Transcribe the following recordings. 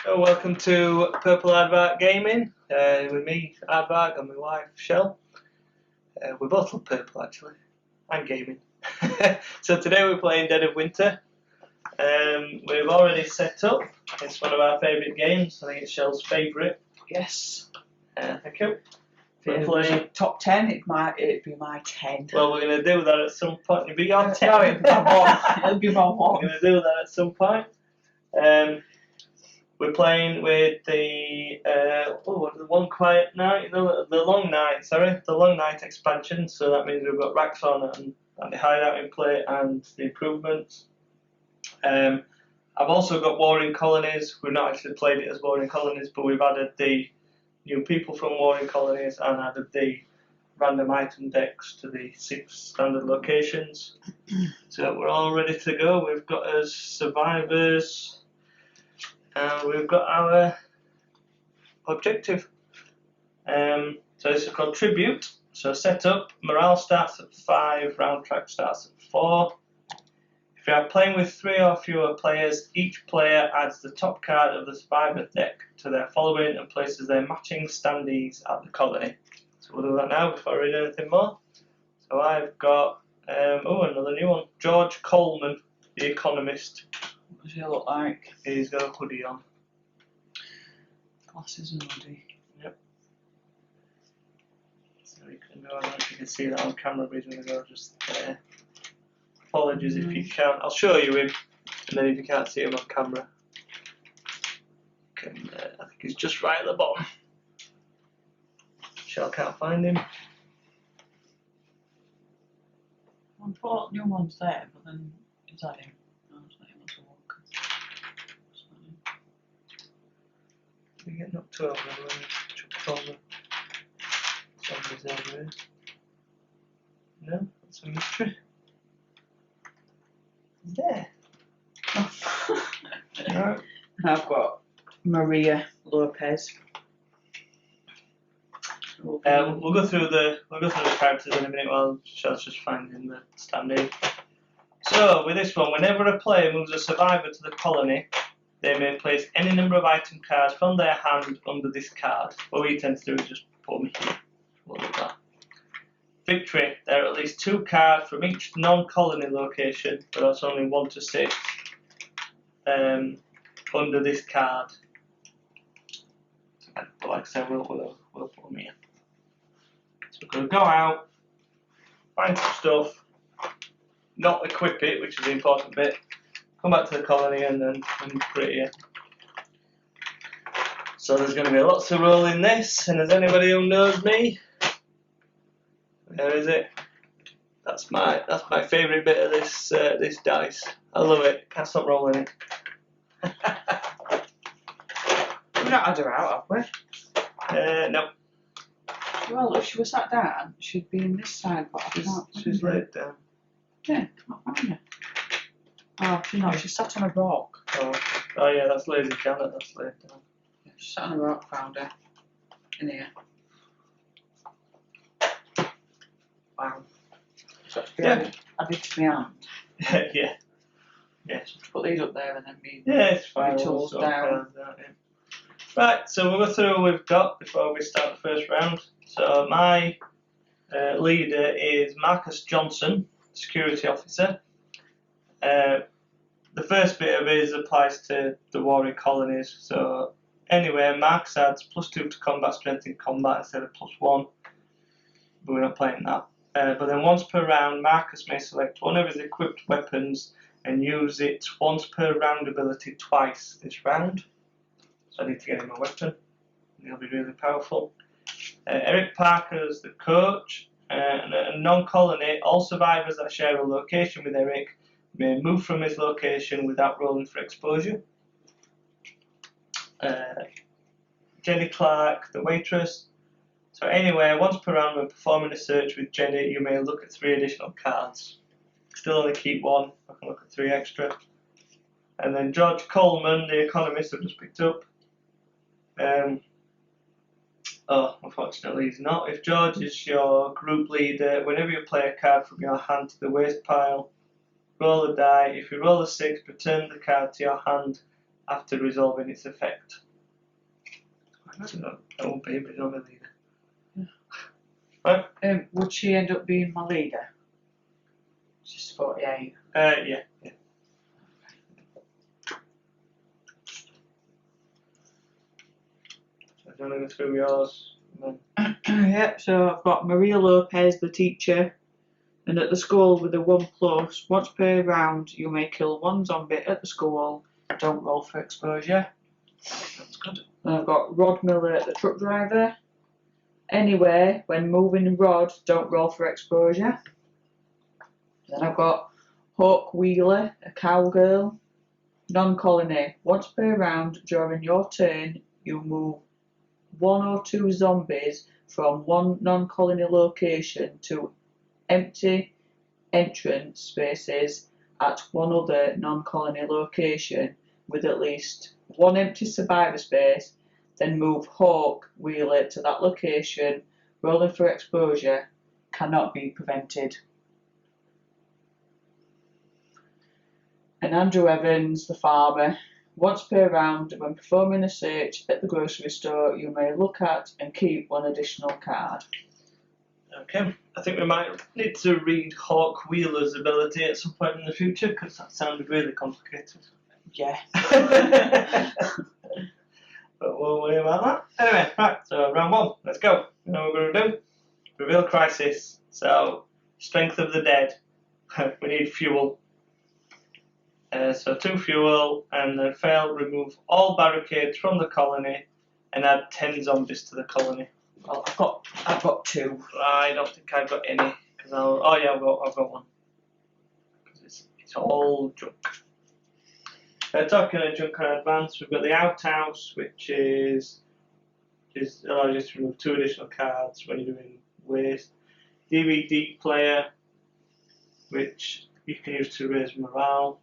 So welcome to Purple Aardvark Gaming with me, Aardvark, and my wife, Shell. We both love purple actually, and gaming. So today we're playing Dead of Winter. We've already set up. It's one of our favourite games. I think it's Shell's favourite. Yes. Thank you. We're playing top 10. It'd be my 10. Well, we're going to do that at some point. It'll be your 10. No, it'd be my 1. It'll be my 1. We're going to do that at some point. We're playing with the One Quiet Night, the Long Night, the Long Night expansion. So that means we've got Raxxon and the Hideout in play and the improvements. I've also got Warring Colonies. We've not actually played it as Warring Colonies, but we've added the new people from Warring Colonies and added the random item decks to the 6 standard locations. So we're all ready to go. We've got us survivors. We've got our objective. So it's a called Tribute. So setup, morale starts at 5, round track starts at 4. If you are playing with 3 or fewer players, each player adds the top card of the survivor deck to their following and places their matching standees at the colony. So we'll do that now before I read anything more. So I've got, another new one, George Coleman, the economist. What does he look like? He's got a hoodie on. Glasses and hoodie. Yep. So we can go, I don't know if you can see that on camera, but he's going to go just there. Apologies if you can't. I'll show you him, and then if you can't see him on camera, I think he's just right at the bottom. Shell can't find him. I thought new one's there, but then is that him? No, it's not him. It's a walker. It's not him. We get knocked over and somebody's over here. No, that's a mystery. He's there. No. I've got Maria Lopez. We'll go through the characters in a minute while Shell's just finding the standee. So with this one, whenever a player moves a survivor to the colony, they may place any number of item cards from their hand under this card. What we tend to do is just put them here. We'll do that. Victory. There are at least 2 cards from each non-colony location, but that's only 1 to 6 under this card. But like I said, we'll put them here. So we're going to go out, find some stuff, not equip it, which is the important bit, come back to the colony and then put it here. So there's going to be lots of roll in this, and as anybody who knows me, where is it? That's my favourite bit of this dice. I love it. Can't stop rolling it. We've not had her out, have we? No. Well, if she was sat down, she'd be in this side, but I can't. She's laid down. Yeah, can't find her. Oh, she's not. She's sat on a rock. Oh yeah, that's Lazy Janet. That's laid down. Yeah, she's sat on a rock. Found her in here. Wow. So it's added to my hand. Yeah. Yeah. So put these up there and then me. Yeah, it's fine. Tools down. Right, so we'll go through what we've got before we start the first round. So my leader is Marcus Johnson, security officer. The first bit of his applies to the Warring Colonies. So anyway, Marcus adds +2 to combat strength in combat instead of +1. But we're not playing that. But then once per round, Marcus may select one of his equipped weapons and use it once per round ability twice this round. So I need to get him a weapon. He'll be really powerful. Eric Parker's the coach. And a non-colony, all survivors that share a location with Eric may move from his location without rolling for exposure. Jenny Clark, the waitress. So anyway, once per round when performing a search with Jenny, you may look at 3 additional cards. Still only keep 1, I can look at 3 extra. And then George Coleman, the economist I've just picked up. Unfortunately he's not. If George is your group leader, whenever you play a card from your hand to the waste pile, roll a die. If you roll a 6, return the card to your hand after resolving its effect. That won't be, but it's not my leader. Right? Would she end up being my leader? She's 48. Yeah. So do you want to go through yours? And then Yep, so I've got Maria Lopez, the teacher, and at the school with a 1+, once per round you may kill one zombie at the school, don't roll for exposure. that's good. And I've got Rod Miller, the truck driver. Anyway, when moving Rod, don't roll for exposure. Then I've got Hawk Wheeler, a cowgirl. Non-colony, once per round during your turn, you move 1 or 2 zombies from one non-colony location to empty entrance spaces at one other non-colony location with at least 1 empty survivor space, then move Hawk Wheeler to that location. Rolling for exposure cannot be prevented. And Andrew Evans, the farmer, once per round when performing a search at the grocery store, you may look at and keep 1 additional card. Okay, I think we might need to read Hawk Wheeler's ability at some point in the future because that sounded really complicated. Yeah. But we'll worry about that. Anyway, right, so round 1, let's go. You know what we're going to do? Reveal crisis. So, strength of the dead. We need fuel. So 2 fuel, and then fail, remove all barricades from the colony and add 10 zombies to the colony. Well, I've got 2. I don't think I've got any. I've got 1. Because it's all junk. Talking of junk in advance, we've got the outhouse, which is allows you to remove 2 additional cards when you're doing waste. DVD player, which you can use to raise morale,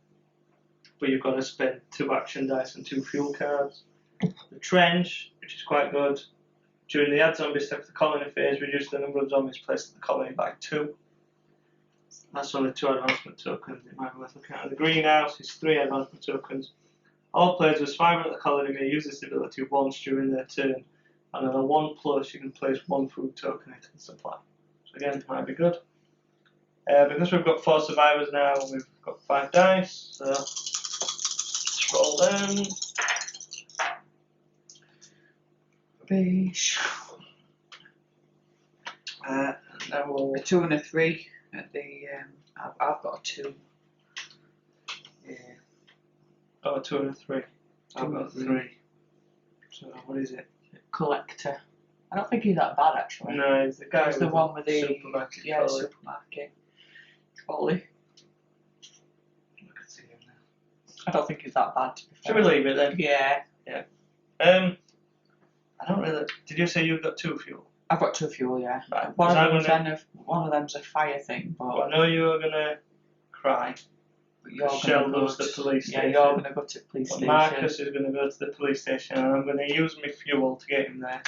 but you've got to spend 2 action dice and 2 fuel cards. The trench, which is quite good. During the add zombie step of the colony phase, reduce the number of zombies placed in the colony by 2. That's only 2 advancement tokens, it might be worth looking at. The greenhouse is 3 advancement tokens. All players with survivor at the colony may use this ability once during their turn, and on a 1+, you can place 1 food token into the supply. So again, it might be good. Because we've got 4 survivors now, we've got 5 dice, so let's roll them. Beige. Now we'll A 2 and a 3 at the. I've got a 2. Yeah. Oh, a 2 and a 3. I've got 3. So what is it? Collector. I don't think he's that bad actually. No, it's the guy He's the with one with the supermarket yeah trolley. supermarket trolley. I can see him now. I don't think he's that bad. To be Should fair. we leave it then? Yeah. I don't really. Did you say you've got 2 fuel? I've got 2 fuel. Yeah. Right. One Because of them's a fire thing, but I know you were gonna cry. you're Shell gonna go goes to the police Yeah, station. you're gonna go to the police But station. Marcus is gonna go to the police station, and I'm gonna use my fuel to get him there.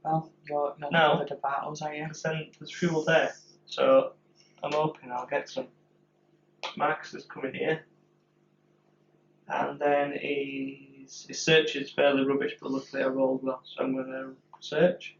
Well, you're No. not bothered about us, are you? Because then there's fuel there, so I'm hoping I'll get some. Marcus is coming here, and then his search is fairly rubbish, but luckily I rolled well, so I'm gonna search.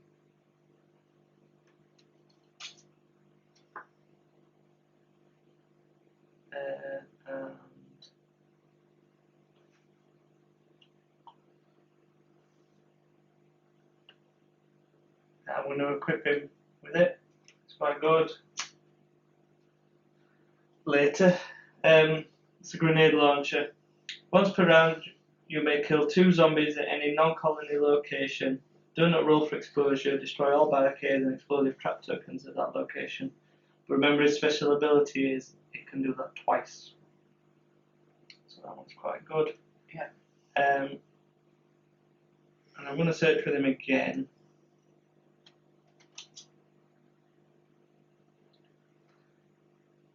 And I'm going to equip him with it. It's quite good. Later, it's a grenade launcher. Once per round, you may kill 2 zombies at any non-colony location. Do not roll for exposure. Destroy all barricades and explosive trap tokens at that location. But remember, his special ability is it can do that twice. So that one's quite good. Yeah. And I'm going to search with him again.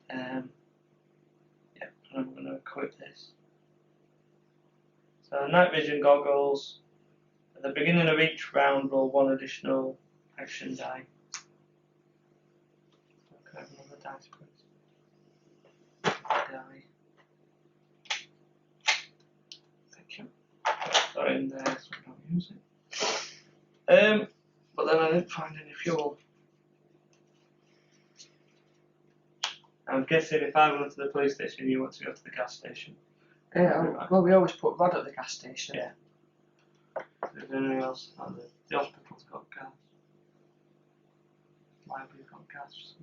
And I'm going to equip this. So night vision goggles. At the beginning of each round, roll 1 additional action die. Can I have another dice, please? Die. Thank you. got in there, so I don't use it. But then I didn't find any fuel. I'm guessing if I went to the police station, you want to go to the gas station. Well, we always put Rod at the gas station. Yeah. Is there anything else? Oh, the hospital's got gas. Library's got gas.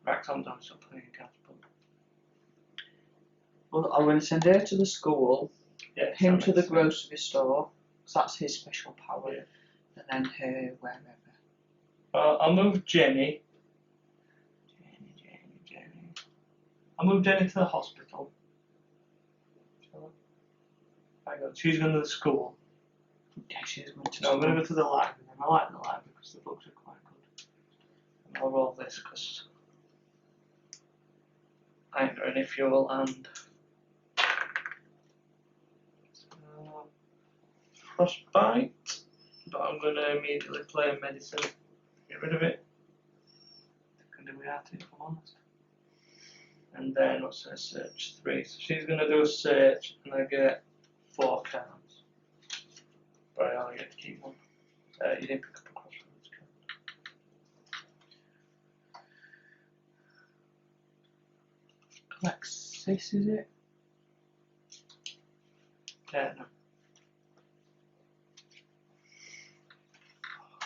Wrexham's obviously got plenty of gas, but Well, I'm going to send her to the school, yeah, him that to the makes sense. grocery store, 'cause that's his special power, Yeah. and then her wherever. I'll move Jenny. Jenny. I'll move Jenny to the hospital. Hang on, she's going to the school. Yeah, she's going to No, I'm going to school. go to the library then. I like the library because the books are quite good. And I'll roll this because I ain't got any fuel and frostbite, but I'm going to immediately play medicine, get rid of it. I can do without it if I'm honest. And then what's her search? 3. So she's going to do a search and I get 4 cards. But I only get to keep 1. You didn't pick up a crossroads card. Alexis, is it? Yeah, no.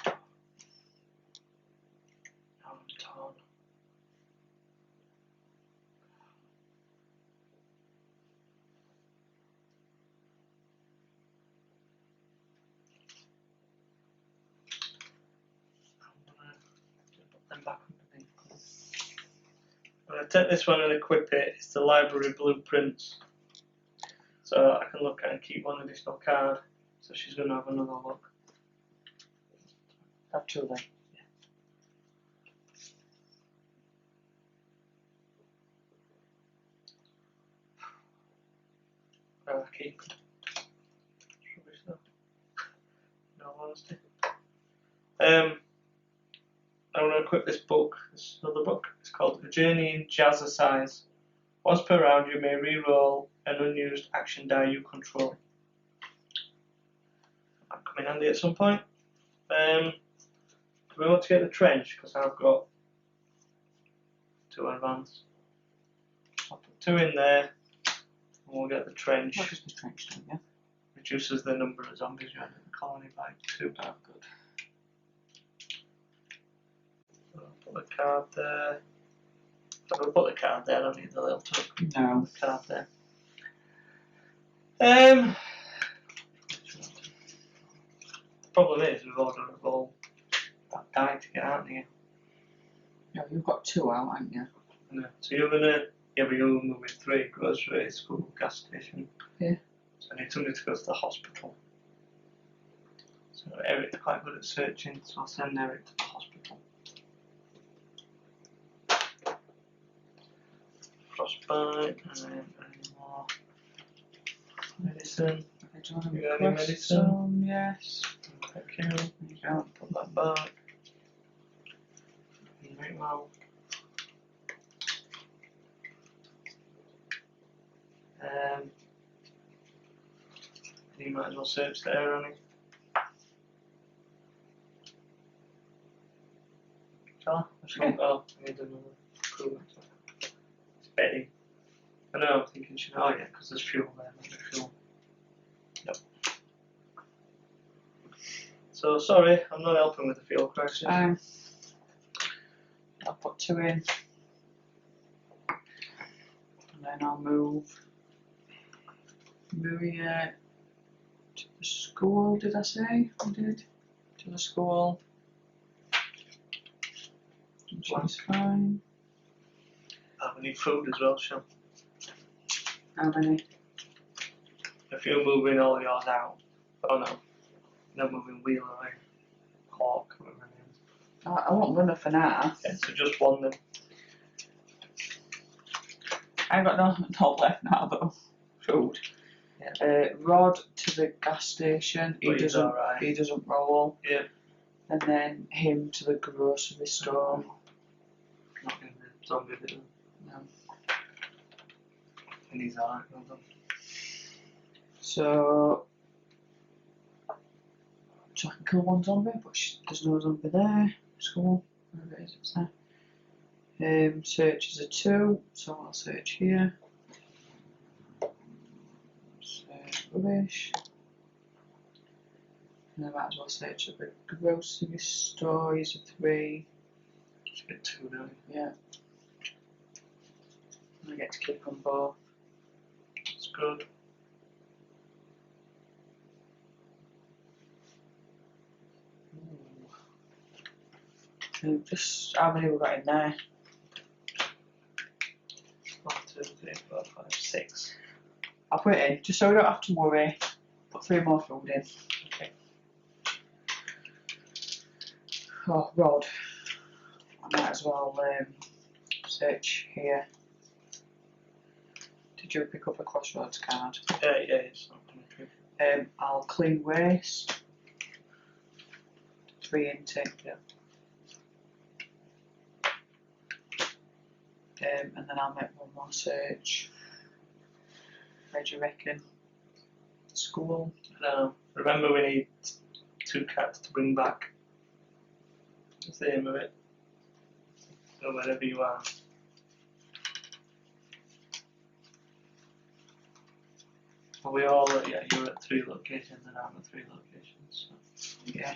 Now I'm torn. I'm gonna put them back underneath. I'm gonna take this one and equip it. It's the library blueprints. So I can look at and keep 1 additional card. So she's gonna have another look. Have 2 then. I keep. Rubbish though. No honesty. I'm gonna equip this book. This another book. It's called A Journey in Jazzercise. Once per round, you may re-roll an unused action die you control. That'll come in handy at some point. Do we want to get the trench? Because I've got 2 advance. I'll put 2 in there, and we'll get the trench. What does the trench do, yeah? Reduces the number of zombies you have in the colony by 2. Oh, good. So I'll put the card there. I'm going to put the card there, I don't need the little token. No. The card there. Problem is, we've all got to roll that die to get out of here. Yeah, you've got 2 out, haven't you? No. So you're gonna, yeah, but you're moving 3, grocery, school, gas station. Yeah. So I need somebody to go to the hospital. So Eric's quite good at searching, so I'll send Eric to the hospital. Frostbite, and then any more medicine. Okay, do you want to You got any request medicine? some? Yes. Thank you. There you go. Put that back. Right, well. You might as well search there, Annie. Shall I? I shall. Oh, I need another crew. It's Betty. I know, I'm thinking, oh yeah, because there's fuel there, there's fuel. Yep. So, sorry, I'm not helping with the fuel crisis. I'll put 2 in. And then I'll move Maria to the school, did I say? I did. To the school. And she's fine. Oh, we need food as well, Sean. How many? If you're moving all yours out, oh no, you're not moving wheel away. Hawk, whatever her name is. I won't run her for now. Yeah, so just 1 then. I ain't got no left now though. Food. Yeah. Rod to the gas station. But he's alright. He doesn't roll. Yeah. And then him to the grocery store. Not in the zombie bit. No. And he's alright, well done. So So I can kill one zombie, but there's no zombie there. School, wherever it is, it's there. Search is a 2, so I'll search here. Search rubbish. And I might as well search at the grocery store is a 3. It's a bit too early. Yeah. I get to keep on both. It's good. Just how many we got in there? 1, 2, 3, 4, 5, 6. I'll put it in just so we don't have to worry. Put 3 more food in. Okay. Oh, Rod. I might as well search here. Did you pick up a Crossroads card? Yeah, it's not coming through. I'll clean waste. 3 intake, yeah. And then I'll make one more search. Where do you reckon? School. Remember, we need 2 cats to bring back. That's the aim of it. So wherever you are. Well, we all, yeah, you're at 3 locations and I'm at 3 locations. So. Yeah.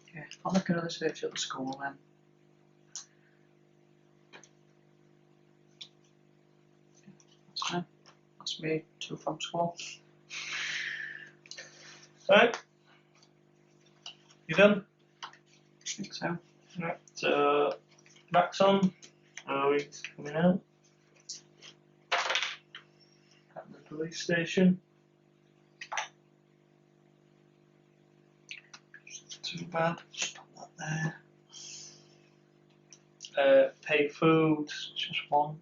Okay, I'll make another search at the school then. That's fine. That's me, 2 from school. Right. You done? I think so. Right. So, Maxon. It's coming out. At the police station. Too bad. Just put that there. Pay food, just 1.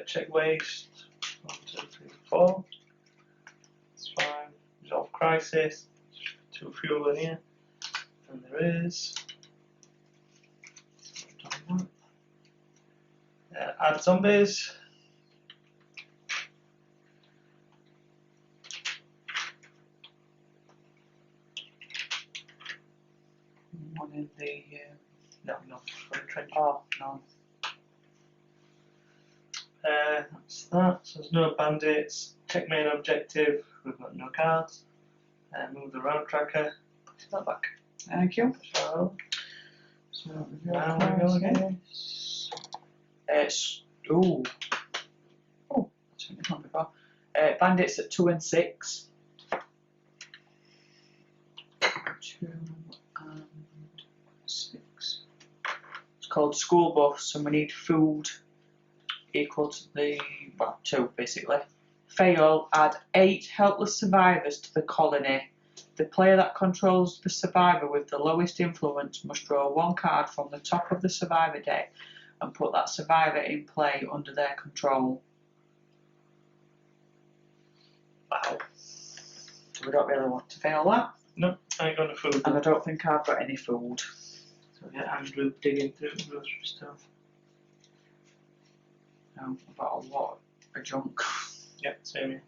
Check waste, 1, 2, 3, 4. That's fine. Resolve crisis, 2 fuel in here. And there is. Add zombies. One in the. No, for the trench. Oh, no. That's that. So there's no bandits. Check main objective. We've got no cards. Move the round tracker. Put that back. Thank you. So Now we go again. Ooh. Oh, that's what I before. Bandits at 2 and 6. 2 and 6. It's called School Bus, and we need food equal to the 2 basically. Fail, add 8 helpless survivors to the colony. The player that controls the survivor with the lowest influence must draw 1 card from the top of the survivor deck and put that survivor in play under their control. Wow. So we don't really want to fail that. No, I ain't got no food. And I don't think I've got any food. So yeah, Andrew digging through the grocery stuff. No, I've got a lot of junk. Yep, same here.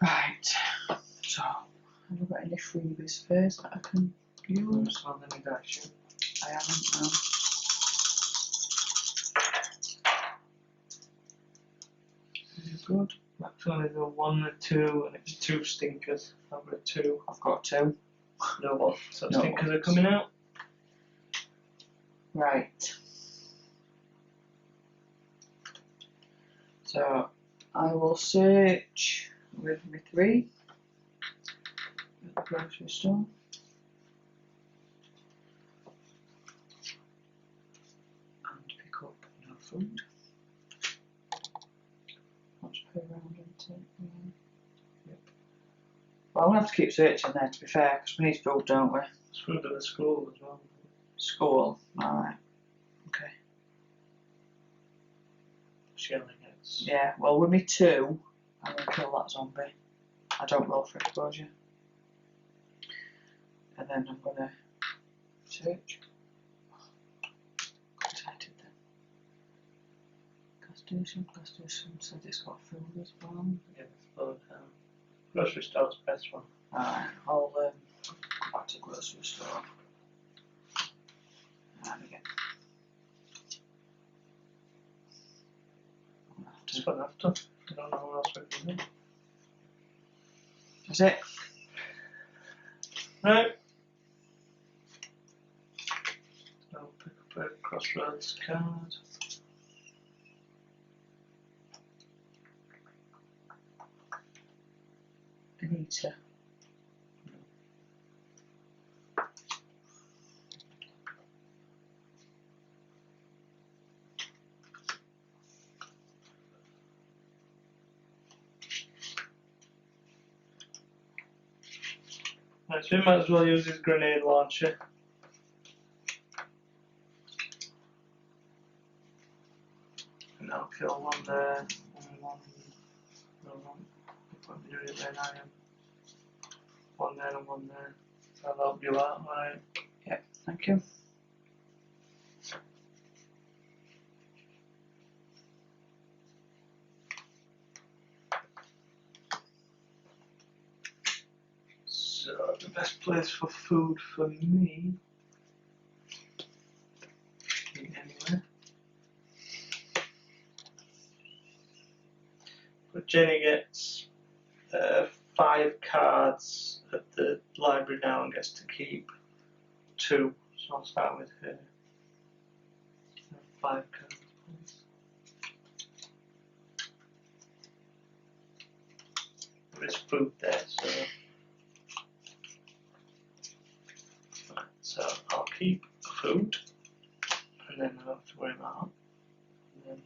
Right. So, have I got any freebies first that I can use? On the negotiation. I haven't, no. Good. That's only the 1, the 2, and it's 2 stinkers. I've got 2. I've got 2. No 1. So No stinkers ones. are coming out. Right. So, I will search with my 3 at the grocery store. And pick up no food. Let's put around into Yep. Well, I'm going to have to keep searching there to be fair, because we need food, don't we? It's food at the school as well. School. Alright. Okay. Shelling eggs. Yeah, well, with me 2, I'm going to kill that zombie. I don't roll for exposure. And then I'm gonna search. Excited then. Gas station said it's got food as well. Yeah, food. Grocery store's the best one. Alright, I'll go back to grocery store. And again. Just gonna have to. I don't know what else we can do. That's it. Right. I'll pick up a Crossroads card. Anita. Right, so we might as well use his grenade launcher. And I'll kill one there, one, probably do it then I am. One there and one there. So I'll help you out, right? Yep, thank you. So the best place for food for me. Anyway. But Jenny gets 5 cards at the library now and gets to keep 2. So I'll start with her. 5 cards, please. There is food there, so. Right, so I'll keep food, and then I don't have to worry about it. And then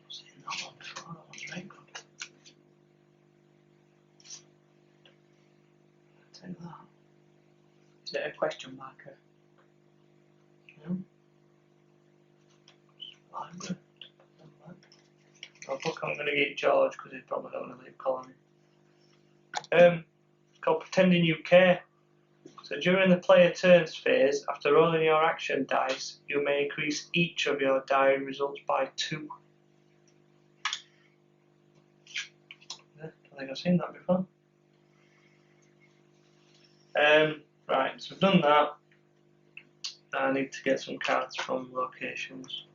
I've seen that one before, that one's very good. I'll take that. Is it a question marker? No. Library. I'll book I'm going to get George because he's probably not going to leave Colony. Called Pretending You Care. So during the player turns phase, after rolling your action dice, you may increase each of your die results by 2. Yeah, I think I've seen that before. Right, so I've done that. I need to get some cards from locations.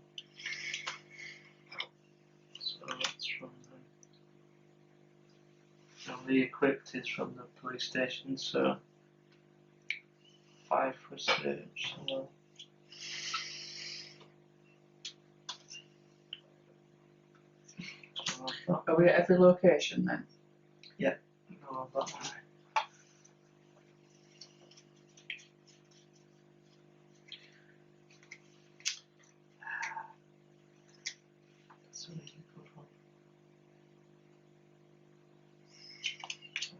So that's from the equipped is from the police station, so 5 for search. So Are we at every location then? no, I've got that. That's a really good one.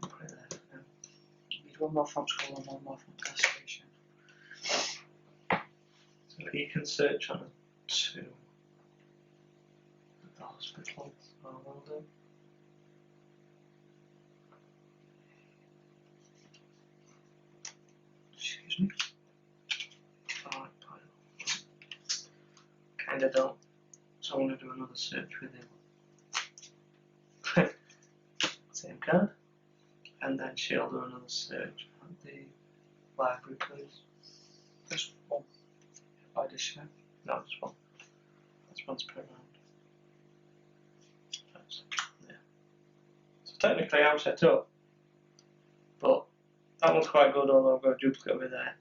I'll put it there for now. Need one more from school and one more from gas station. So you can search on a 2 at the hospital. So will do. Excuse me. Alright, kinda don't. So I'm gonna do another search with him. Same card. And then she'll do another search at the library, please. Just one. By this show. No, just one. That's once per round. That's, yeah. So technically I'm set up. But that one's quite good, although I've got a duplicate over there.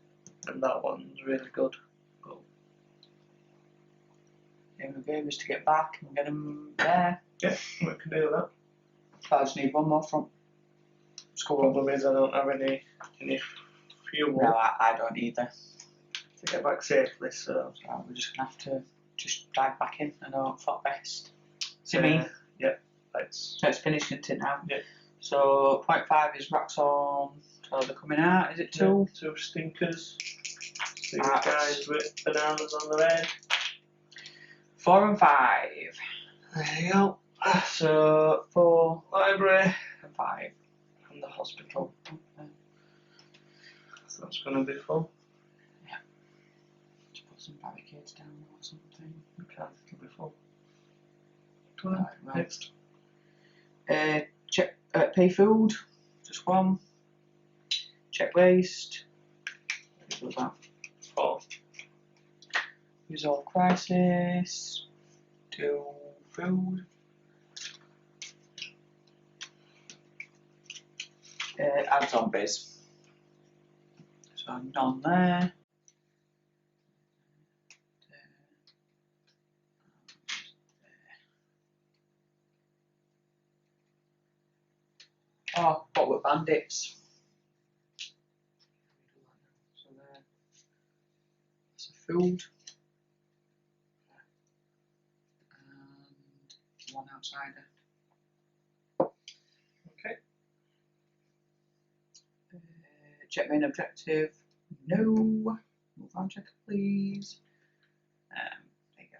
And that one's really good. But Aim of the game is to get back and get them there. yeah, we can do that. I just need one more from school. Problem is I don't have any fuel No, I don't either. to get back safely, so So we're just gonna have to just dive back in and hope for the best. See me? yeah, let's So it's finished, isn't it now? Yeah. So 0.5 is Raxon. So they're coming out. Is it two? Two stinkers. These Ah. guys with bananas on their head. 4 and 5. There you go. So 4 library and 5. and the hospital. Okay. So that's going to be fun. Just put some barricades down or something. Okay, it'll be fun. Right. Next. Check pay food. Just 1. Check waste. What was that? 4. Resolve crisis. 2 food. Add zombies. So none there. Oh, what were bandits? So there. That's a food. And 1 outsider. Okay. Check main objective. No. Move on, check please. There you go.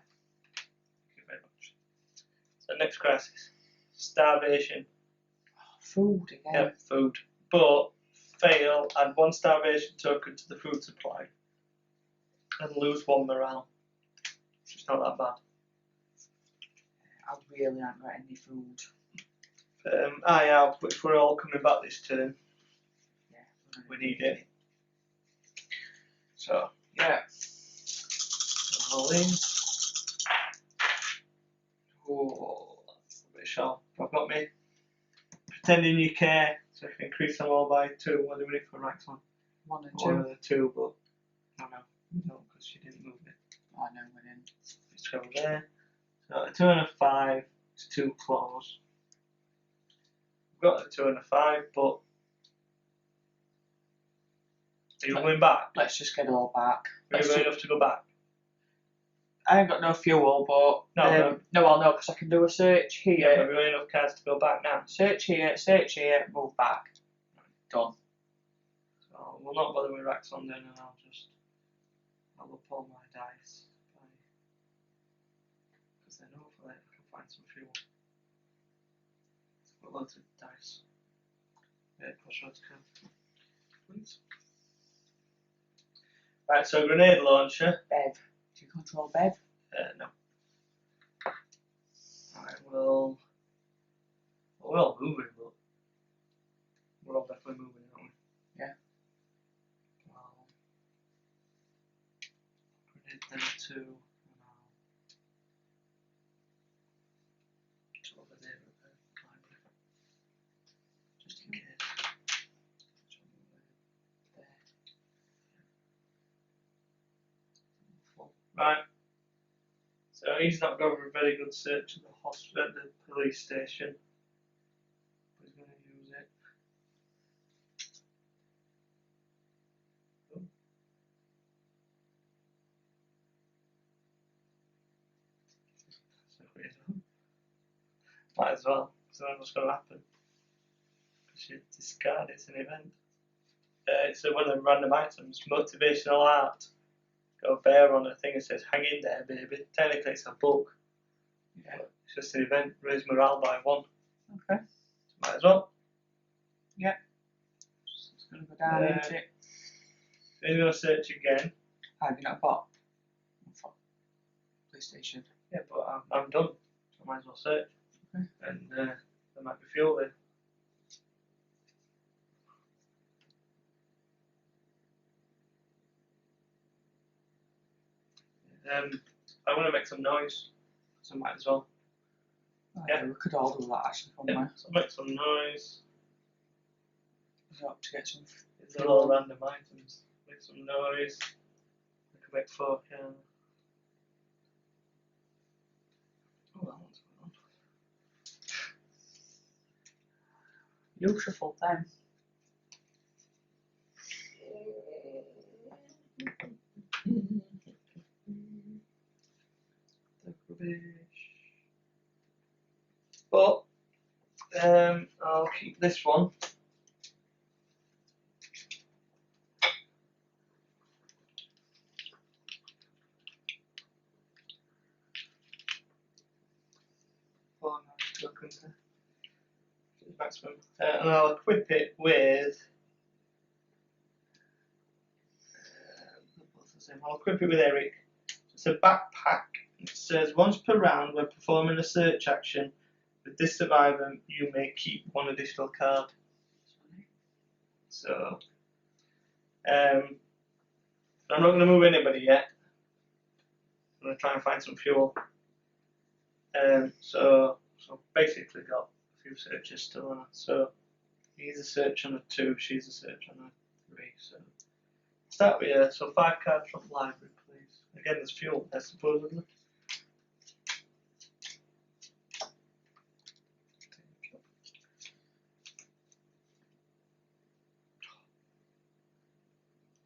Thank you very much. So next crisis. Starvation. Food again. Yep, food. But fail, add 1 starvation token to the food supply. And lose 1 morale. It's not that bad. I really haven't got any food. I have, but if we're all coming back this turn, Yeah. we need it. So, yeah. All in. Oh, that's a bit sharp. I've got me. Pretending you care, so I can increase them all by 2. What do we need for Raxon? 1 and 1 2. and a 2, but no, you don't, because she didn't move it. I know we didn't. It's over there. So a 2 and a 5 is 2 claws. We've got a 2 and a 5, but are you going back? Let's just get it all back. Are you going enough to go back? I ain't got no fuel, but no, because I can do a search Yeah, here. have you got enough cards to go back now? Search here, move back. Done. So we'll not bother with Raxon then, and I'll up all my dice. Because then hopefully I can find some fuel. Got loads of dice. Yeah, push out to come. Please. Right, so grenade launcher. Bev. Do you control Bev? No. Right, we're all moving, but we're all definitely moving, aren't we? Yeah. Well, grenade them to, and I'll to over there with the library. Just in case. Right. So he's not got a very good search of the hospital, the police station. But he's going to use it. Oh. So might as well, because I know what's going to happen. Because you discard it's an event. It's one of the random items, motivational art. Got a bear on a thing that says hang in there baby. Technically it's a book. Yeah. It's just an event, raise morale by 1. Okay. Might as well. Yeah. It's going to go down, isn't it? He's going to search again. Have you not got PlayStation? Yeah, but I'm done. So I might as well search. Okay. And there might be fuel there. I want to make some noise, so I might as well. Oh, Yeah. We could all do that actually, couldn't Yeah, so make some noise. we? Up to get some. These are all random items. Make some noise. I can make 4 can. Oh, that one's going on. You shuffle them. The rubbish. But I'll keep this one. Oh, no, it's not going to maximum. And I'll equip it with. I'll equip it with Eric. It's a backpack. It says once per round when performing a search action with this survivor, you may keep one additional card. So, I'm not going to move anybody yet. I'm going to try and find some fuel. So basically got a few searches still on it. So he's a search on a 2, she's a search on a 3. So start with her. So 5 cards from the library, please. Again, there's fuel there supposedly.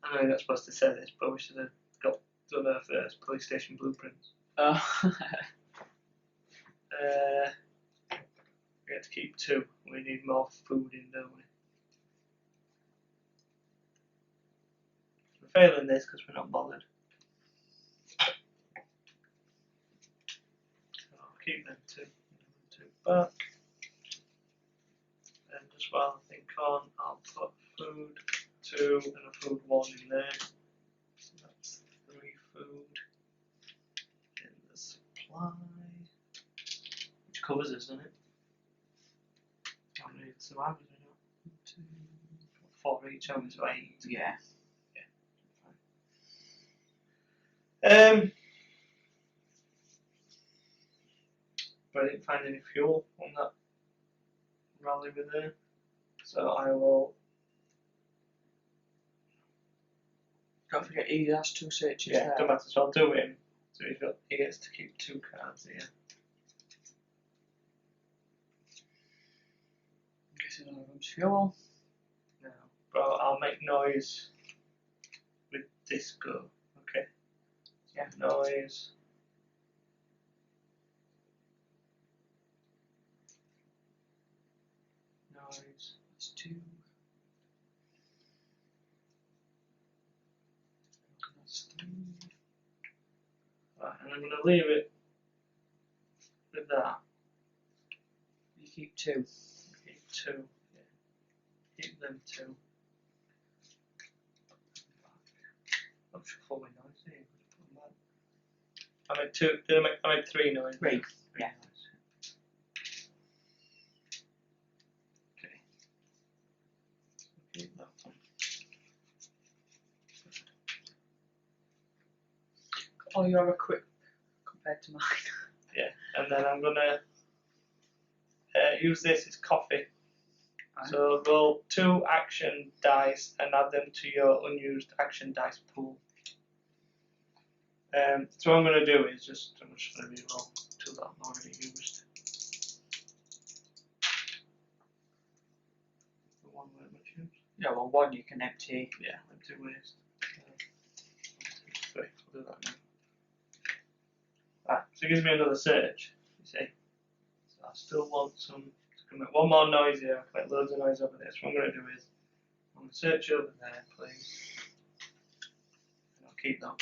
I know you're not supposed to say this, but we should have done her first. Police station blueprints. Oh. We have to keep 2. We need more food in, don't we? We're failing this because we're not bothered. So I'll keep them 2. 2 back. And just while I think on, I'll put food 2 and a food 1 in there. So that's 3 food in the supply. Which covers us, doesn't it? How many survivors we got? 2, 4 each, haven't we? So 8. Yeah. But I didn't find any fuel on that rally with her, so I will. Don't forget he has 2 searches. Yeah, there. don't matter. So I'll do him. So he gets to keep 2 cards here. I'm guessing one of them's fuel. No, but I'll make noise with this go. Okay. Yeah. Noise. Noise. That's 2. That's 3. Right, and I'm going to leave it with that. You keep 2. Keep 2. Yeah. Keep them 2. I'm shuffle my noise here. I made 2. I made 3 noise. 3. Yeah. Noise. Okay. Keep that one. Oh, you have a quick compared to mine. Yeah, and then I'm gonna use this as coffee. Right. So roll 2 action dice and add them to your unused action dice pool. So what I'm gonna do is I'm just gonna re-roll 2 that I've already used. The 1 weren't much used. Yeah, well, 1 you can empty. Yeah, empty waste. 1, 2, 3. I'll do that now. Right, so it gives me another search. You see. So I still want some. I can make 1 more noise here. I can make loads of noise over there. So what I'm going to do is I'm going to search over there, please. And I'll keep that.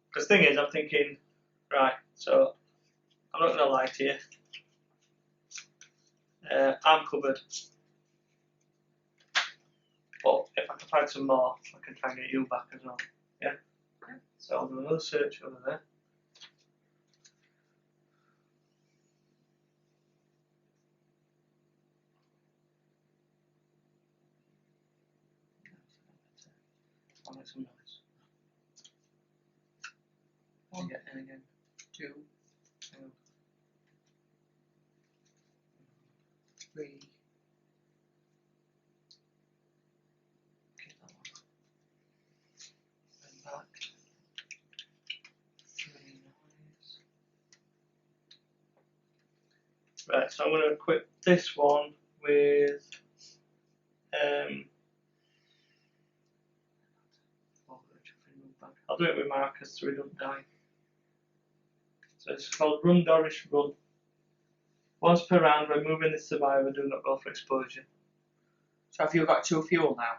Because the thing is, I'm thinking, right, so I'm not going to lie to you. I'm covered. But if I can find some more, I can try and get you back as well. Yeah? Okay. So I'll do another search over there. I'll make some noise. 1 get in again. 2. 2. 3. Keep that one. And back. 3 noise. Right, so I'm going to equip this one with I'll do it with markers so we don't die. So it's called Run Doris Run. Once per round, when moving the survivor, do not roll for exposure. So have you got 2 fuel now?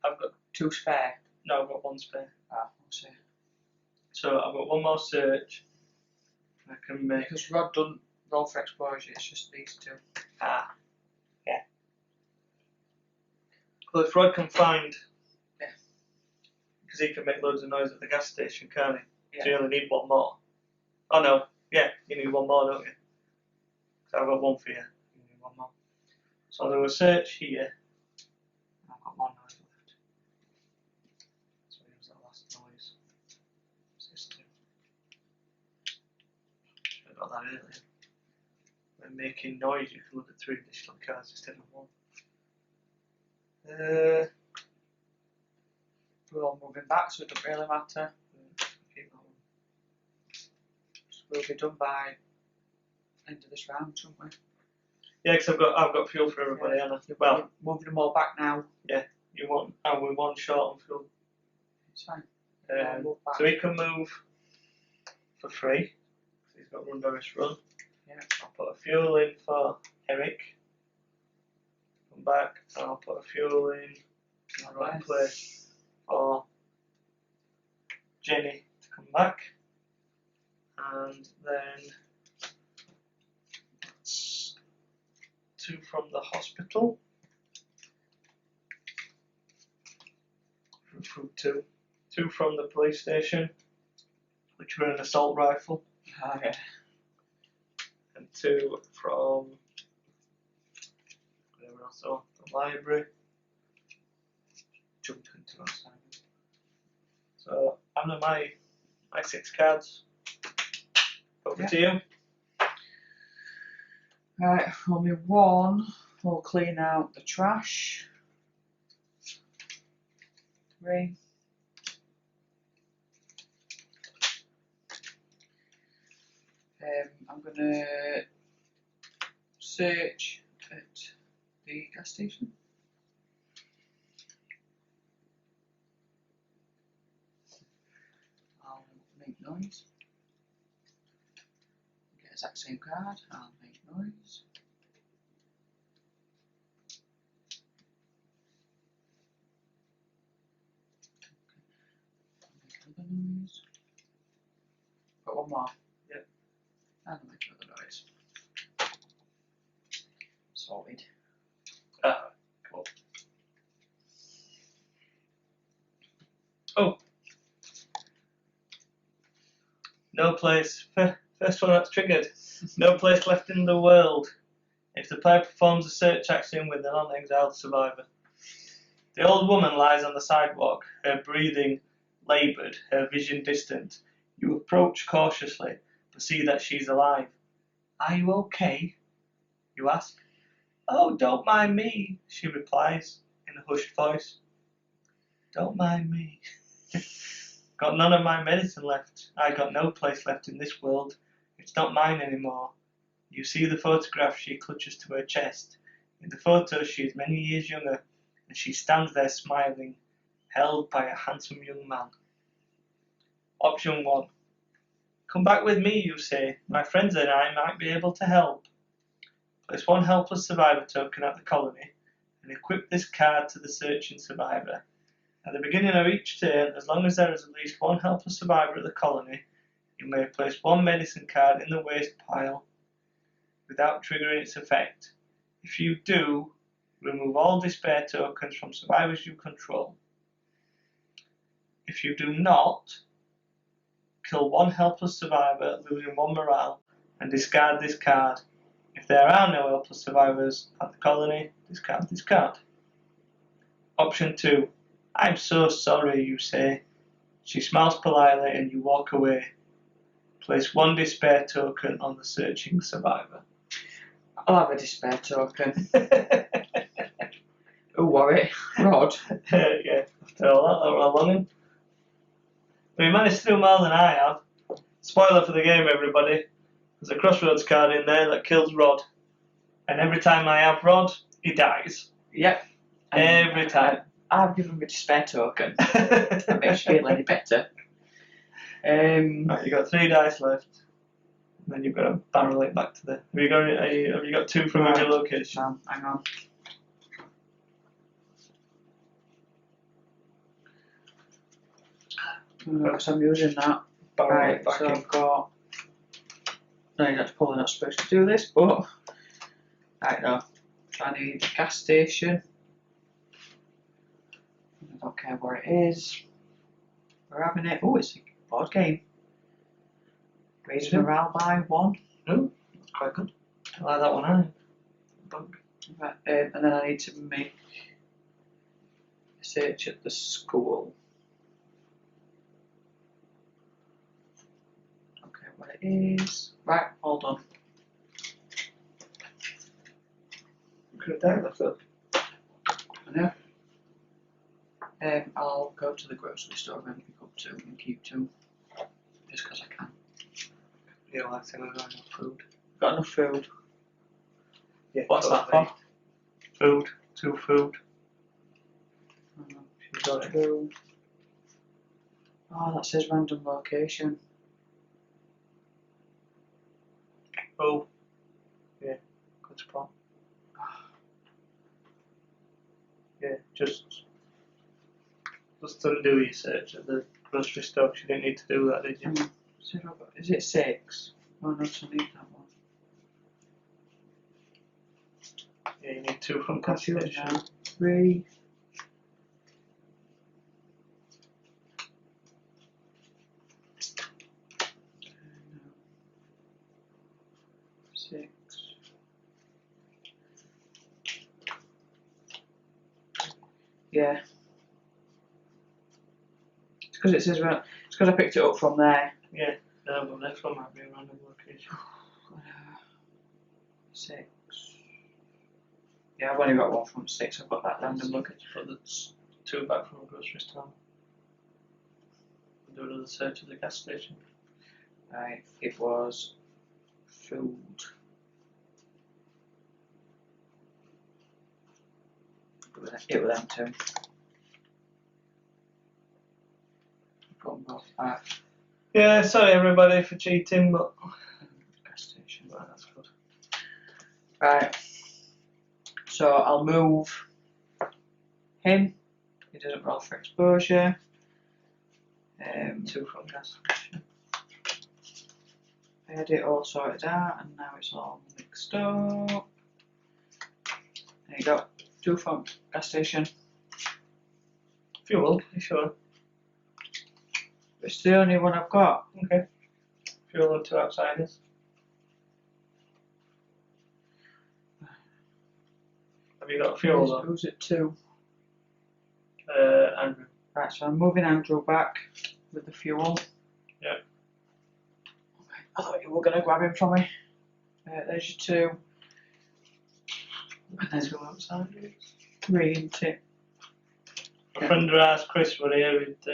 I've got 2 spare? no, I've got 1 spare. Ah, we'll see. So I've got 1 more search. I can make. Because Rod doesn't roll for exposure, it's just these 2. Yeah. Well, if Rod can find. Yeah. Because he can make loads of noise at the gas station, can't he? Yeah. So you only need 1 more. Oh no, yeah, you need 1 more, don't you? So I've got 1 for you. You need 1 more. So I'll do a search here. I've got 1 noise left. So use that last noise. System. Should have got that earlier. When making noise, you can look at 3 additional cards instead of 1. We're all moving back, so it doesn't really matter. Keep that 1. We'll be done by end of this round, shouldn't we? Yeah, because I've got fuel for everybody, haven't I? Well, moving them all back now. you want, and we're 1 short on fuel. It's fine. So he can move for free. He's got Run Doris Run. Yeah. I'll put a fuel in for Eric. Come back, and I'll put a fuel in the right place for Jenny to come back. And then that's 2 from the hospital. From 2. 2 from the police station, which were an assault rifle. Ah, yeah. And 2 from whatever else, so the library. Jump into outside. So under my 6 cards. Over to you. Right, only 1. We'll clean out the trash. 3. I'm gonna search at the gas station. I'll make noise. Get the exact same card. I'll make noise. I'll make another noise. Got 1 more. Yep. And I'll make another noise. Sorted. Cool. Oh. No place. First one that's triggered. No place left in the world. If the player performs a search action with a non-exiled survivor. The old woman lies on the sidewalk, her breathing laboured, her vision distant. You approach cautiously, but see that she's alive. Are you okay? You ask. Oh, don't mind me, she replies in a hushed voice. Don't mind me. Got none of my medicine left. I got no place left in this world. It's not mine anymore. You see the photograph she clutches to her chest. In the photo she is many years younger, and she stands there smiling, held by a handsome young man. Option 1. Come back with me, you say. My friends and I might be able to help. Place 1 helpless survivor token at the colony, and equip this card to the searching survivor. At the beginning of each turn, as long as there is at least 1 helpless survivor at the colony, you may place 1 medicine card in the waste pile without triggering its effect. If you do, remove all despair tokens from survivors you control. If you do not, kill 1 helpless survivor, losing 1 morale, and discard this card. If there are no helpless survivors at the colony, discard this card. Option 2. I'm so sorry, you say. She smiles politely and you walk away. Place 1 despair token on the searching survivor. I'll have a despair token. Oh, worry. Rod. Yeah, after all that we're longing. But you managed to do more than I have. Spoiler for the game, everybody. There's a crossroads card in there that kills Rod. And every time I have Rod, he dies. Yep. Every time. I've given him a despair token. That makes you feel any better. Right, you got 3 dice left. And then you've got to barrel it back to the. Have you got 2 from every location? Hang on. Because I'm using that. Barrel Right, it back so in. I've got. No, that's probably not supposed to do this, but. Right now. So I need a gas station. I don't care where it is. We're having it. Oh, it's a board game. Raise morale by 1. Oh, that's quite good. I like that one, Right, and then I need to make a search at the school. Okay, what it is. Right, hold on. Could have that though. I know. I'll go to the grocery store and pick up 2 and keep 2. Just because I can. Yeah, like saying we've got enough food. Got enough food. Yeah. What's that for? Food. 2 food. She's got it. Oh, that says random location. Oh. Yeah. Good spot. Yeah, just to do your search at the grocery store. You didn't need to do that, did you? Is it 6? Oh no, I need that one. Yeah, you need 2 from gas Computer station. now. 3. Six. Yeah. It's because it says it's because I picked it up from there. Yeah. No, but next one might be a random location. 6. Yeah, I've only got 1 from 6. I've got that random location. Put the 2 back from the grocery store. Do another search at the gas station. Right, it was food. It was them 2. Put them both back. Yeah, sorry everybody for cheating, but Gas station. right, that's good. Right. So I'll move him. He doesn't roll for exposure. 2 from gas station. I had it all sorted out and now it's all mixed up. There you go. 2 from gas station. Fuel, you sure? It's the only one I've got. Okay. Fuel and 2 outsiders. Have you got fuel though? Who's at 2? Andrew. Right, so I'm moving Andrew back with the fuel. Yeah. Okay. I thought you were going to grab him from me. There's your 2. And then 2 outsiders. 3 into it. A friend of ours, Chris, were here, he'd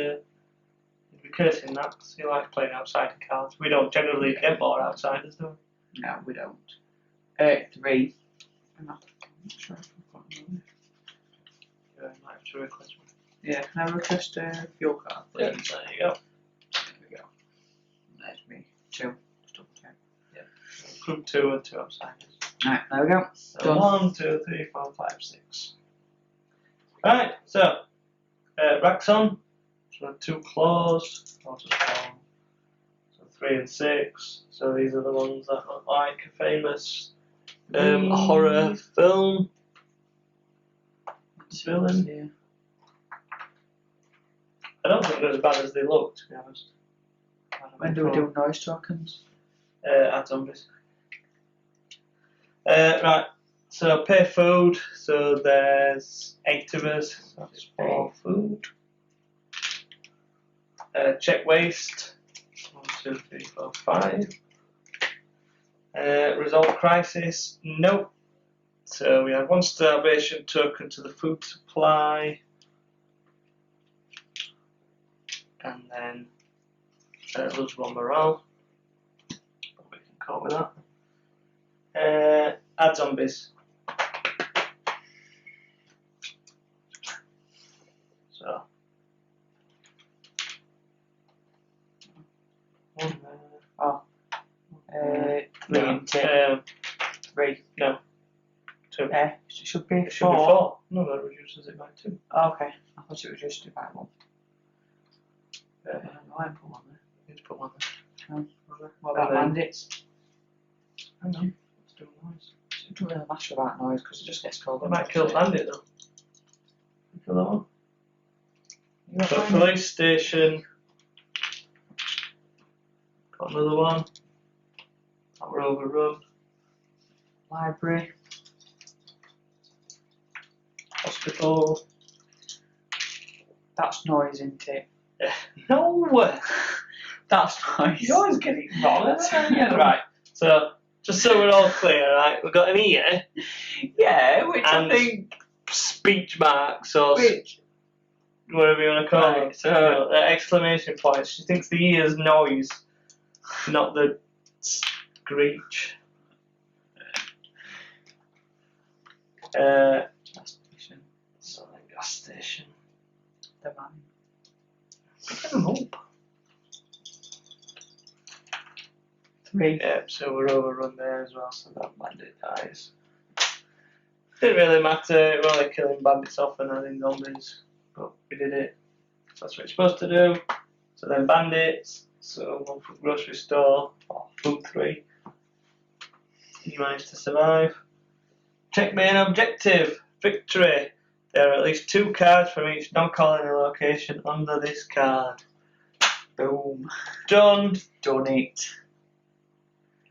be cursing that because he likes playing outside cards. We don't generally get more outsiders, do we? No, we don't. 3. I'm not sure if I've got another. Yeah, I might have to request one. Yeah, can I request a fuel card, please? Yeah, there you go. There we go. There's me. 2. Just double check. Group 2 and 2 outsiders. Right, there we go. So Done. 1, 2, 3, 4, 5, 6. Right, so Raxon, so 2 claws, so 3 and 6. So these are the ones that look like a famous horror film. Villain. Yeah. I don't think they're as bad as they look, to be honest. When do we do noise tokens? Add zombies. Right, so pay food, so there's 8 of us, so that's 4 food. Check waste, 1, 2, 3, 4, 5. Resolve crisis, nope. So we have 1 starvation token to the food supply. And then lose 1 morale. But we can cope with that. Add zombies. So 1 there. It should be It should be 4. No, that reduces it by 2. Okay, I thought it was just divided by 1. Yeah. I put 1 there. Need to put 1 What about And then- bandits? Hang on. Let's do a noise. It doesn't really matter about noise because it just gets cold. It might kill Bandit though. Kill that one. You So got bandit? police station. Got another one. That were overrun. Library. Hospital. That's noise, isn't it? No! That's noise. You always get it wrong. Yeah, right. So, just so we're all clear, right? We've got an ear Yeah, which and I think. speech marks or Which. whatever you want to call Right, it. so- Exclamation points. She thinks the ear's noise, not the screech. Gas station. So the gas station. The man. Pick them up. 3. Yep, so we're overrun there as well, so that bandit dies. Didn't really matter, we're only killing bandits off and adding zombies, but we did it. So that's what you're supposed to do. So then bandits, so 1 for grocery store, or food 3. You managed to survive. Check main objective, victory. There are at least 2 cards from each non-colony location under this card. Boom. Done. Done it.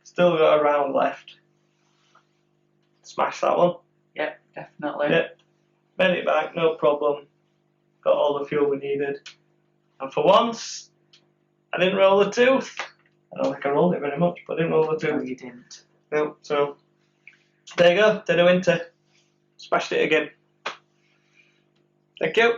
Still got a round left. Smash that one. Yep, definitely. Yep. Made it back, no problem. Got all the fuel we needed. And for once, I didn't roll the tooth. I don't think I rolled it very much, but I didn't roll the No, tooth. you didn't. No, so there you go, Dead of Winter. Smashed it again. Thank you.